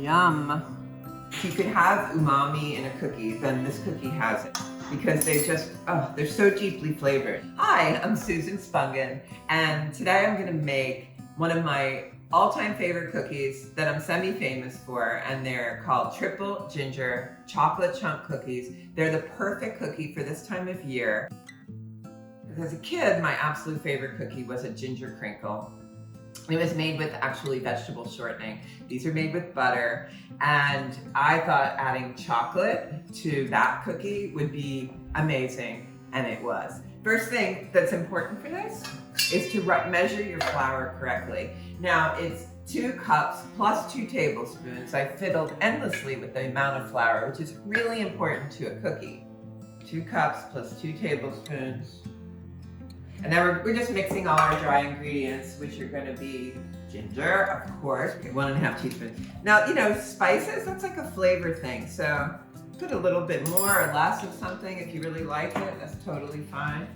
Yum. If you could have umami in a cookie, then this cookie has it. Because they just, oh, they're so deeply flavored. Hi, I'm Susan Spungen, and today I'm gonna make one of my all-time favorite cookies that I'm semi-famous for, and they're called Triple Ginger Chocolate Chunk Cookies. They're the perfect cookie for this time of year. As a kid, my absolute favorite cookie was a ginger crinkle. It was made with actually vegetable shortening. These are made with butter, and I thought adding chocolate to that cookie would be amazing, and it was. First thing that's important for this is to measure your flour correctly. Now, it's 2 cups plus 2 tablespoons. I fiddled endlessly with the amount of flour, which is really important to a cookie. 2 cups plus 2 tablespoons. And then we're just mixing all our dry ingredients, which are gonna be ginger, of course, 1½ teaspoons. Now, you know, spices, that's like a flavor thing. So put a little bit more or less of something if you really like it, that's totally fine.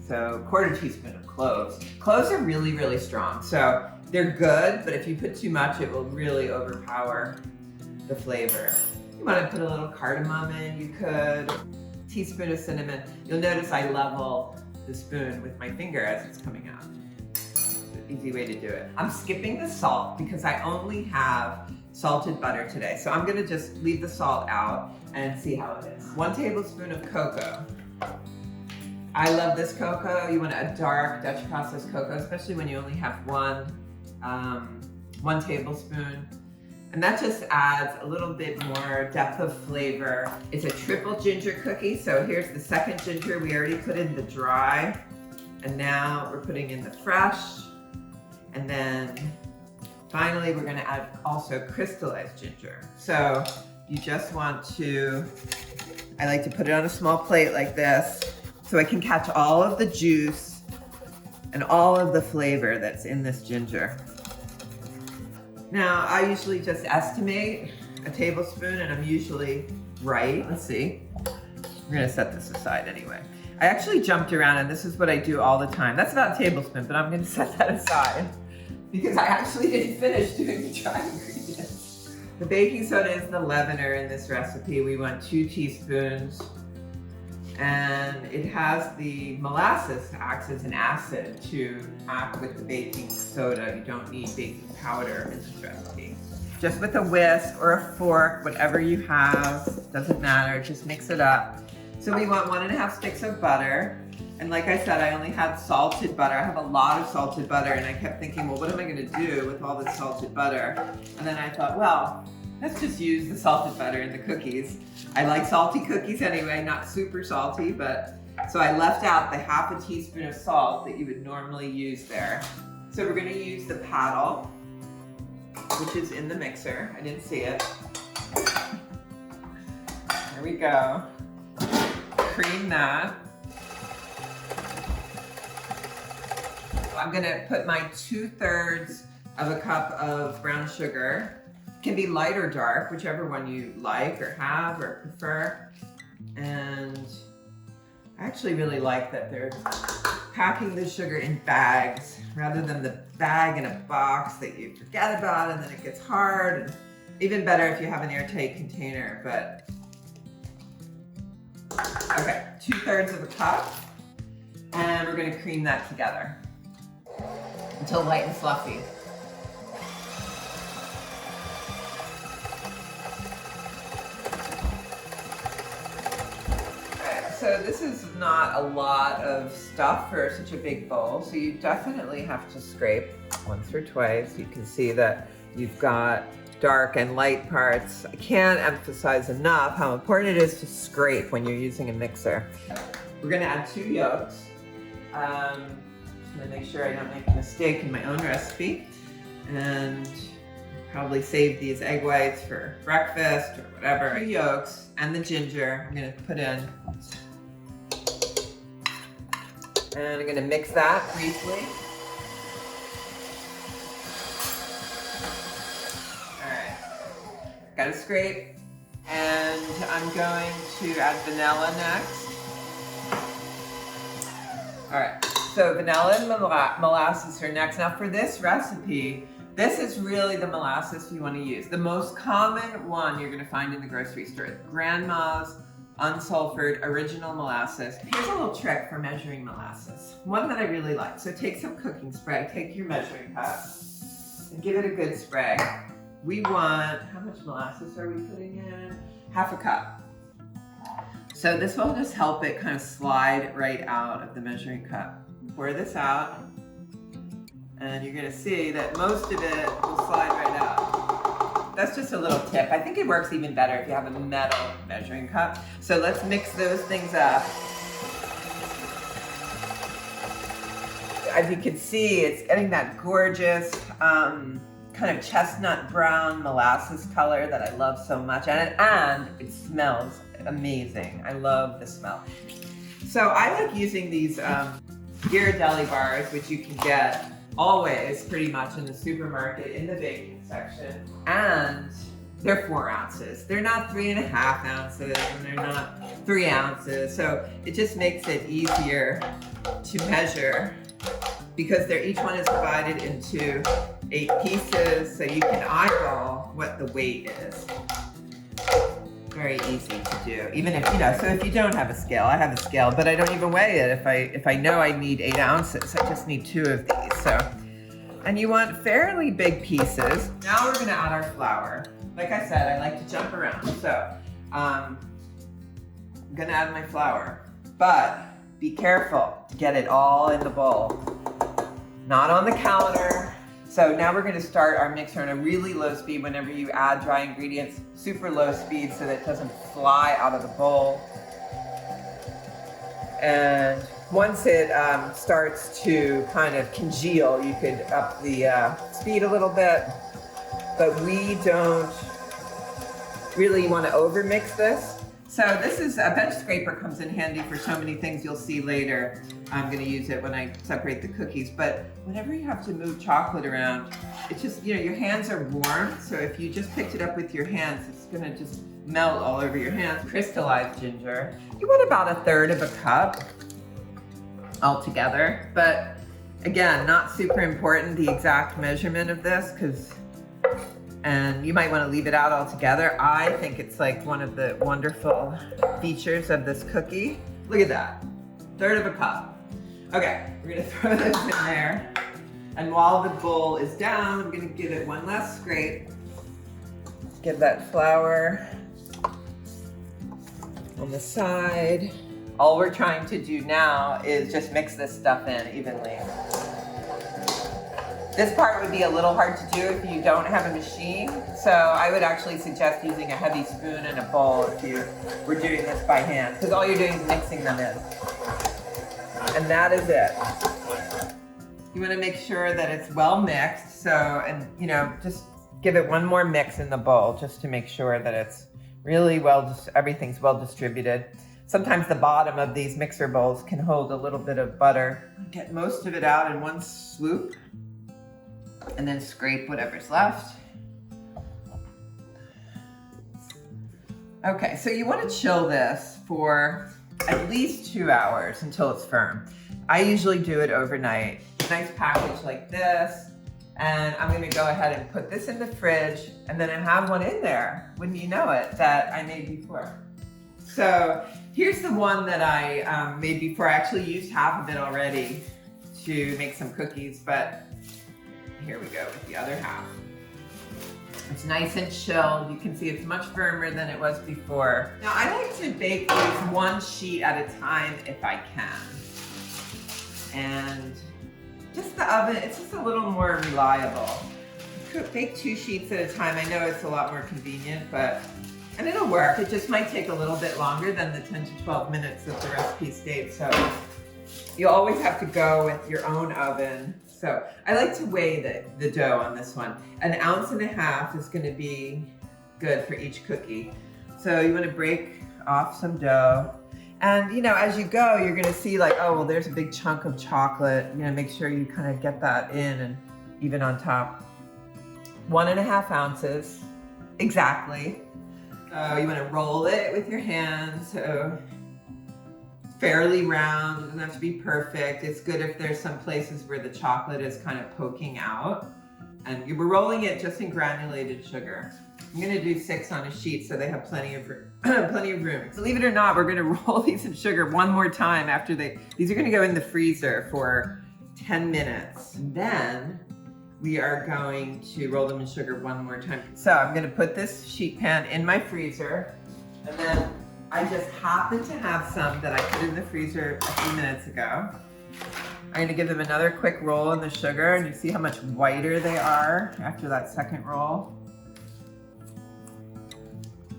So 1/4 teaspoon of cloves. Cloves are really, really strong. So they're good, but if you put too much, it will really overpower the flavor. You wanna put a little cardamom in, you could. Teaspoon of cinnamon. You'll notice I level the spoon with my finger as it's coming out. Easy way to do it. I'm skipping the salt because I only have salted butter today. So I'm gonna just leave the salt out and see how it is. 1 tablespoon of cocoa. I love this cocoa. You want a dark Dutch processed cocoa, especially when you only have one tablespoon. And that just adds a little bit more depth of flavor. It's a triple ginger cookie. So here's the second ginger. We already put in the dry. And now we're putting in the fresh. And then finally, we're gonna add also crystallized ginger. So you just want to, I like to put it on a small plate like this so I can catch all of the juice and all of the flavor that's in this ginger. Now, I usually just estimate a tablespoon, and I'm usually right. Let's see. We're gonna set this aside anyway. I actually jumped around, and this is what I do all the time. That's about a tablespoon, but I'm gonna set that aside because I actually didn't finish doing the dry ingredients. The baking soda is the leavener in this recipe. We want 2 teaspoons. And it has the molasses acts as an acid to act with the baking soda. You don't need baking powder in this recipe. Just with a whisk or a fork, whatever you have, doesn't matter, just mix it up. So we want 1½ sticks of butter. And like I said, I only had salted butter. I have a lot of salted butter, and I kept thinking, well, what am I gonna do with all this salted butter? And then I thought, well, let's just use the salted butter in the cookies. I like salty cookies anyway, not super salty, but so I left out the 1/2 teaspoon of salt that you would normally use there. So we're gonna use the paddle, which is in the mixer. I didn't see it. There we go. Cream that. I'm gonna put my 2/3 of a cup of brown sugar. Can be light or dark, whichever one you like or have or prefer. And I actually really like that they're packing the sugar in bags rather than the bag in a box that you forget about and then it gets hard. And even better if you have an airtight container, but okay, 2/3 of a cup. And we're gonna cream that together until light and fluffy. So this is not a lot of stuff for such a big bowl, so you definitely have to scrape once or twice. You can see that you've got dark and light parts. I can't emphasize enough how important it is to scrape when you're using a mixer. We're gonna add 2 yolks. Just gonna make sure I don't make a mistake in my own recipe. And probably save these egg whites for breakfast or whatever. 2 yolks and the ginger I'm gonna put in. And I'm gonna mix that briefly. All right, gotta scrape. And I'm going to add vanilla next. All right, so vanilla and molasses are next. Now for this recipe, This is really the molasses you want to use. The most common one you're going to find in the grocery store. Grandma's unsulphured original molasses. Here's a little trick for measuring molasses. One that I really like. So take some cooking spray, take your measuring cup, and give it a good spray. We want, how much molasses are we putting in? Half a cup. So this will just help it kind of slide right out of the measuring cup. Pour this out, and you're gonna see that most of it will slide right out. That's just a little tip. I think it works even better if you have a metal measuring cup. So let's mix those things up. As you can see, it's getting that gorgeous kind of chestnut brown molasses color that I love so much. And it smells amazing. I love the smell. So I like using these Granulated bars, which you can get always pretty much in the supermarket in the baking section. And they're 4 ounces. They're not 3.5 ounces, and they're not 3 ounces. So it just makes it easier to measure because each one is divided into 8 pieces, so you can eyeball what the weight is. Very easy to do, even if, so if you don't have a scale, I have a scale, but I don't even weigh it. If I know I need 8 ounces, I just need 2 of these. So, and you want fairly big pieces. Now we're gonna add our flour. Like I said, I like to jump around, so I'm gonna add my flour, but be careful to get it all in the bowl, not on the counter. So now we're gonna start our mixer on a really low speed whenever you add dry ingredients, super low speed so that it doesn't fly out of the bowl. And once it starts to kind of congeal, you could up the speed a little bit, but we don't really wanna overmix this. So this is, a bench scraper comes in handy for so many things you'll see later. I'm gonna use it when I separate the cookies, but whenever you have to move chocolate around, it's just, your hands are warm, so if you just picked it up with your hands, it's gonna just melt all over your hands. Crystallized ginger. You want about 1/3 of a cup altogether, but again, not super important, the exact measurement of this, and you might want to leave it out altogether. I think it's like one of the wonderful features of this cookie. Look at that, 1/3 of a cup. Okay, we're gonna throw this in there. And while the bowl is down, I'm gonna give it one last scrape. Give that flour on the side. All we're trying to do now is just mix this stuff in evenly. This part would be a little hard to do if you don't have a machine, so I would actually suggest using a heavy spoon and a bowl if you were doing this by hand, because all you're doing is mixing them in. And that is it. You want to make sure that it's well mixed, and just give it one more mix in the bowl just to make sure that it's really everything's well distributed. Sometimes the bottom of these mixer bowls can hold a little bit of butter. Get most of it out in one swoop, and then scrape whatever's left. Okay, so you want to chill this for at least 2 hours until it's firm. I usually do it overnight. Nice package like this, and I'm gonna go ahead and put this in the fridge, and then I have one in there, wouldn't you know it, that I made before. So here's the one that I made before. I actually used half of it already to make some cookies, but here we go with the other half. It's nice and chilled. You can see it's much firmer than it was before. Now I like to bake these one sheet at a time if I can. And just the oven, it's just a little more reliable. Bake 2 sheets at a time. I know it's a lot more convenient, and it'll work. It just might take a little bit longer than the 10 to 12 minutes that the recipe states. So you always have to go with your own oven. So I like to weigh the dough on this one. 1.5 ounces is gonna be good for each cookie. So you wanna break off some dough. And as you go, you're gonna see like, oh, well, there's a big chunk of chocolate. Make sure you kind of get that in and even on top. 1.5 ounces, exactly. So you wanna roll it with your hands. So fairly round, it doesn't have to be perfect. It's good if there's some places where the chocolate is kind of poking out. And we're rolling it just in granulated sugar. I'm gonna do 6 on a sheet so they have plenty of room. Believe it or not, we're gonna roll these in sugar one more time after these are gonna go in the freezer for 10 minutes. And then we are going to roll them in sugar one more time. So I'm gonna put this sheet pan in my freezer, and then I just happen to have some that I put in the freezer a few minutes ago. I'm gonna give them another quick roll in the sugar, and you see how much whiter they are after that second roll.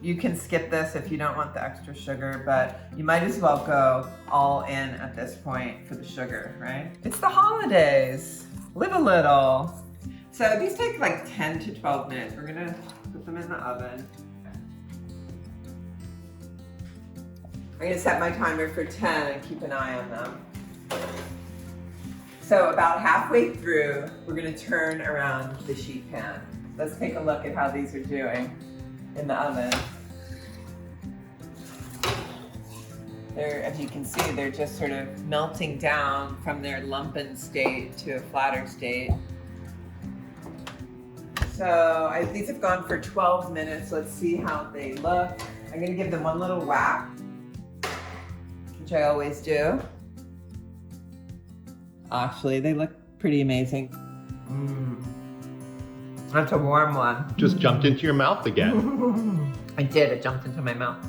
You can skip this if you don't want the extra sugar, but you might as well go all in at this point for the sugar, right? It's the holidays. Live a little. So these take like 10 to 12 minutes. We're gonna put them in the oven. I'm gonna set my timer for 10 and keep an eye on them. So about halfway through, we're gonna turn around the sheet pan. Let's take a look at how these are doing in the oven. As you can see, they're just sort of melting down from their lumpen state to a flatter state. So these have gone for 12 minutes. Let's see how they look. I'm gonna give them one little whack, which I always do. Actually, they look pretty amazing. That's a warm one. Just jumped into your mouth again. I did, it jumped into my mouth.